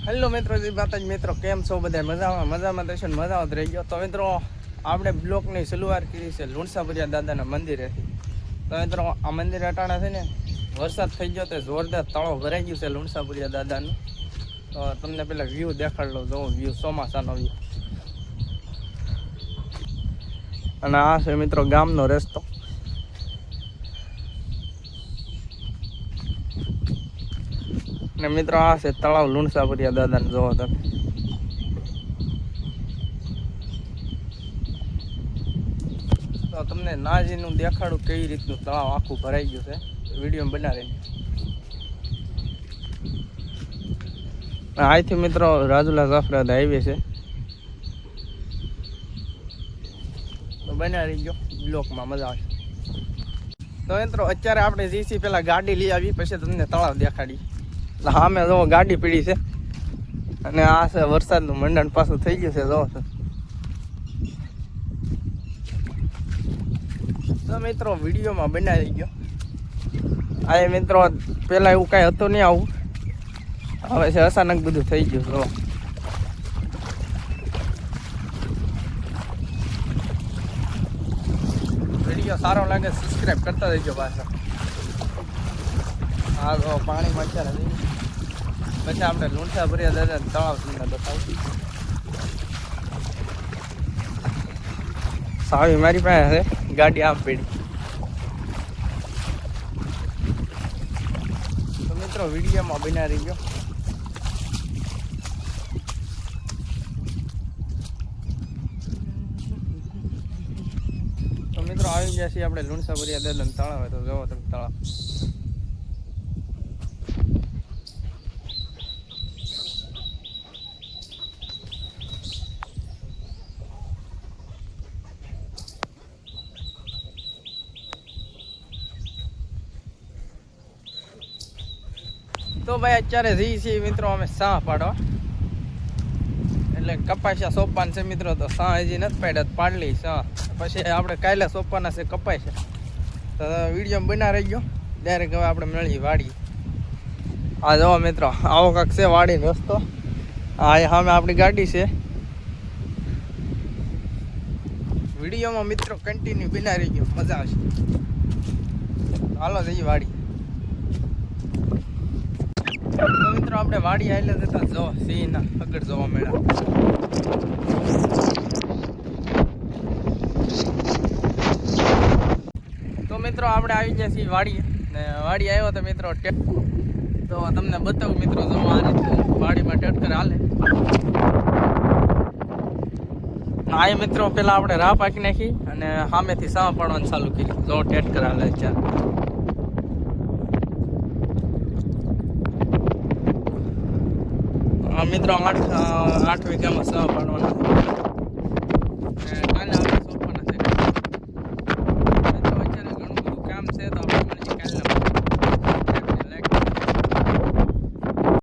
Hello મિત્રો, જય માતાજી મિત્રો, કેમ છો બધા? મજામાં થશે ને મજામાં જ રહી ગયો. તો મિત્રો આપણે બ્લોકની શરૂઆત કરી છે લુણસાપુરિયા દાદાના મંદિરેથી. તો મિત્રો આ મંદિર અટાણા છે ને વરસાદ થઈ ગયો તો જોરદાર તળાવ ભરાઈ ગયું છે લુણસાપુરિયા દાદાનું. તો તમને પેલા વ્યૂ દેખાડ લો, જોવો વ્યૂ, ચોમાસાનો વ્યૂ. અને આ છે મિત્રો ગામનો રસ્તો. ને મિત્રો આ છે તળાવ લુણસાપુરિયા દાદાને, જોવો તમે. તો તમને નાજીનું દેખાડું કઈ રીતનું તળાવ આખું ભરાઈ ગયું છે, વિડીયો બનાવીને. અહીંથી મિત્રો રાજુલા જાફરાબાદ હાઈવે છે. તો બનાવી ગયો બ્લોકમાં, મજા આવશે. તો મિત્રો અત્યારે આપણે જીસી પેલા ગાડી લઈ આવી, પછી તમને તળાવ દેખાડી. એટલે સામે જોવો ગાડી પીડી છે, અને આ છે વરસાદનું મંડળ પાછું થઈ ગયું છે, જોવો છો. તો મિત્રો વિડીયોમાં બનાવી ગયો. આ મિત્રો પેલા એવું કાંઈ હતું નહીં આવું, હવે છે અચાનક બધું થઈ ગયું. જો વિડીયો સારો લાગે સબસ્ક્રાઈબ કરતા રહેજો પાછા. હા તો પાણીમાં અત્યારે પછી આપણે લુણસાપુરિયા દાદા તળાવ તમને બતાવું. સાવી મારી પાસે છે, ગાડી આમ પડી. તો મિત્રો વિડીયોમાં બના રહી ગયો. તો મિત્રો આવી ગયા છીએ આપણે લુણસાપુરિયા દાદા તળાવ. તો જોવો તમે તળાવ. તો ભાઈ અત્યારે જઈએ છીએ મિત્રો અમે સાહ પાડવા, એટલે કપાસિયા સોંપવાના છે મિત્રો. તો સાહ હજી નથી પાડ્યા, પાડલી સાહ પછી આપણે કાલે સોંપવાના છે કપાસિયા. તો વિડીયો બના રહી ગયો. ડાયરેક્ટ હવે આપણે મળીએ વાડી. આ જોવો મિત્રો, આવો કાંક છે વાડીનો રસ્તો. આ સામે આપણી ગાડી છે. વિડીયોમાં મિત્રો કન્ટિન્યુ બના રહી ગયો, મજા આવશે. હાલો જઈએ વાડી. તો મિત્રો આપણે વાડી આવેલા જતા જો સિંહના આગળ જોવા મળ્યા. તો મિત્રો આપણે આવી ગયા છીએ વાડી, ને વાડી આવ્યો તો મિત્રો તો તમને બતાવું મિત્રો, જો આ રીતે વાડીમાં ટ્રેક્ટર હાલે. આ મિત્રો પેલા આપણે રાહ પાકી નાખી અને સામેથી સાહ પાડવાનું ચાલુ કરી. જો ટ્રેક્ટર હાલે ચાર. મિત્રો 8 વીઘામાં સાહ પાડવાના.